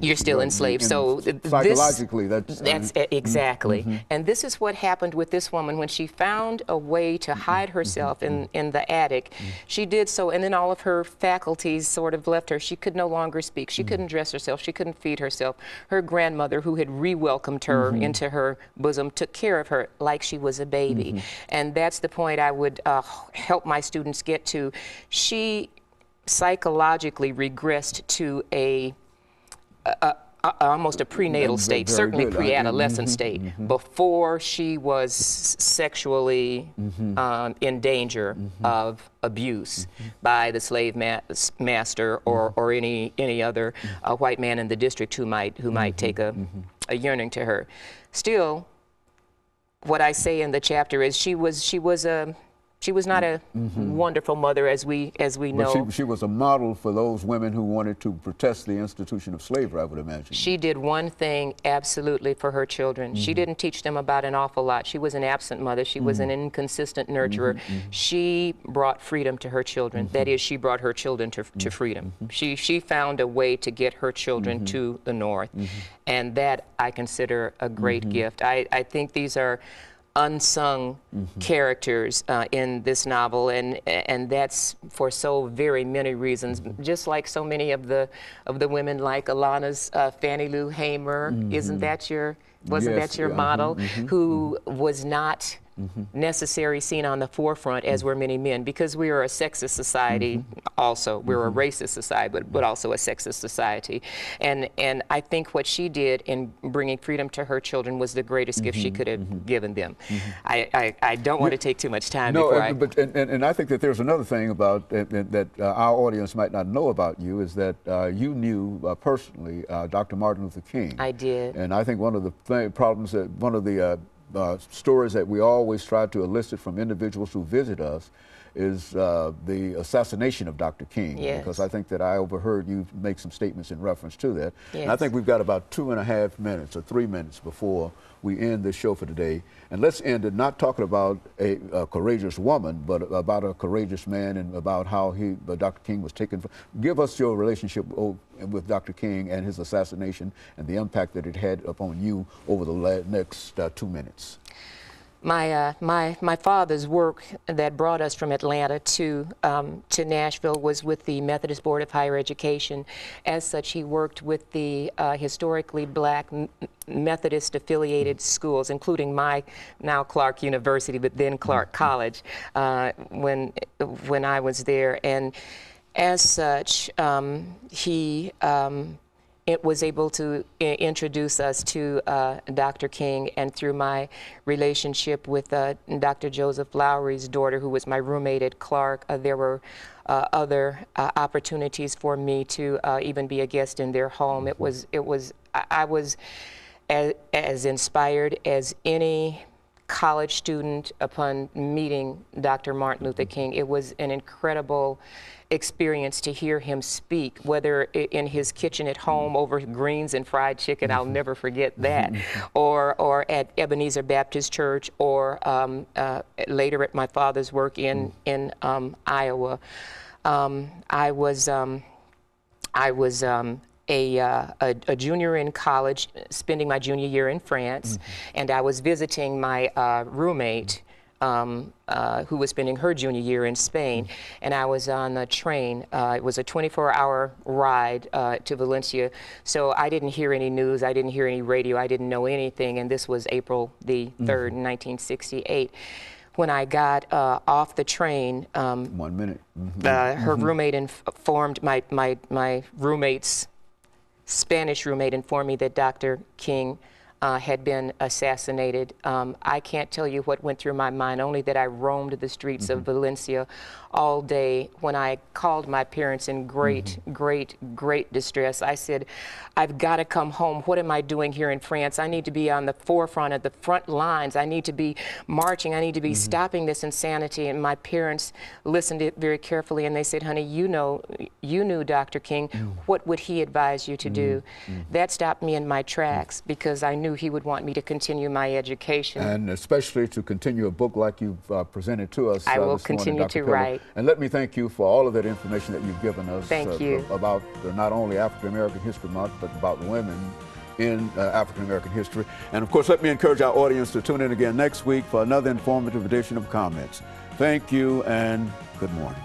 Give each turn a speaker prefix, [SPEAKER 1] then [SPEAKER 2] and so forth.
[SPEAKER 1] you're still enslaved. So
[SPEAKER 2] psychologically,
[SPEAKER 1] that's exactly. And this is what happened with this woman when she found a way to hide herself in the attic. She did so, and then all of her faculties sort of left her. She could no longer speak. She couldn't dress herself. She couldn't feed herself. Her grandmother, who had re-welcomed her into her bosom, took care of her like she was a baby. And that's the point I would help my students get to. She psychologically regressed to almost a prenatal state, certainly pre-adolescent state, before she was sexually in danger of abuse by the slave master or any other white man in the district who might take a yearning to her. Still, what I say in the chapter is she was not a wonderful mother, as we know.
[SPEAKER 2] But she was a model for those women who wanted to protest the institution of slavery, I would imagine.
[SPEAKER 1] She did one thing absolutely for her children. She didn't teach them about an awful lot. She was an absent mother. She was an inconsistent nurturer. She brought freedom to her children. That is, she brought her children to freedom. She found a way to get her children to the North. And that I consider a great gift. I think these are unsung characters in this novel, and that's for so very many reasons. Just like so many of the women, like Alana's Fannie Lou Hamer, wasn't that your model, who was not necessarily seen on the forefront, as were many men, because we are a sexist society also. We're a racist society, but also a sexist society. And I think what she did in bringing freedom to her children was the greatest gift she could have given them. I don't want to take too much time before
[SPEAKER 2] and I think that there's another thing about that our audience might not know about you, is that you knew personally Dr. Martin Luther King.
[SPEAKER 1] I did.
[SPEAKER 2] And I think one of the problems that one of the stories that we always try to elicit from individuals who visit us is the assassination of Dr. King.
[SPEAKER 1] Yes.
[SPEAKER 2] Because I think that I overheard you make some statements in reference to that.
[SPEAKER 1] Yes.
[SPEAKER 2] And I think we've got about 2.5 minutes or 3 minutes before we end this show for today. And let's end it not talking about a courageous woman, but about a courageous man, and about how Dr. King was taken. Give us your relationship with Dr. King and his assassination and the impact that it had upon you over the next 2 minutes.
[SPEAKER 1] My father's work that brought us from Atlanta to Nashville was with the Methodist Board of Higher Education. As such, he worked with the historically black Methodist affiliated schools, including my now Clark University, but then Clark College, when I was there. And as such, he was able to introduce us to Dr. King, and through my relationship with Dr. Joseph Lowry's daughter, who was my roommate at Clark, there were other opportunities for me to even be a guest in their home. I was as inspired as any college student upon meeting Dr. Martin Luther King. It was an incredible experience to hear him speak, whether in his kitchen at home over greens and fried chicken, I'll never forget that, or at Ebenezer Baptist Church, or later at my father's work in Iowa. I was a junior in college, spending my junior year in France, and I was visiting my roommate, who was spending her junior year in Spain, and I was on a train. It was a 24-hour ride to Valencia, so I didn't hear any news, I didn't hear any radio, I didn't know anything, and this was April the 3rd, 1968. When I got off the train,
[SPEAKER 2] 1 minute.
[SPEAKER 1] Her roommate informed my roommate's Spanish roommate informed me that Dr. King had been assassinated. I can't tell you what went through my mind, only that I roamed the streets of Valencia all day. When I called my parents in great distress, I said, I've got to come home. What am I doing here in France? I need to be on the forefront of the front lines. I need to be marching. I need to be stopping this insanity. And my parents listened to it very carefully, and they said, honey, you knew Dr. King. What would he advise you to do? That stopped me in my tracks, because I knew knew he would want me to continue my education.
[SPEAKER 2] And especially to continue a book like you've presented to us.
[SPEAKER 1] I will
[SPEAKER 2] this morning,
[SPEAKER 1] continue
[SPEAKER 2] Dr.
[SPEAKER 1] to
[SPEAKER 2] Pillow.
[SPEAKER 1] write.
[SPEAKER 2] And let me thank you for all of that information that you've given us.
[SPEAKER 1] Thank you.
[SPEAKER 2] About not only African American History Month, but about women in African American history. And of course, let me encourage our audience to tune in again next week for another informative edition of Comments. Thank you and good morning.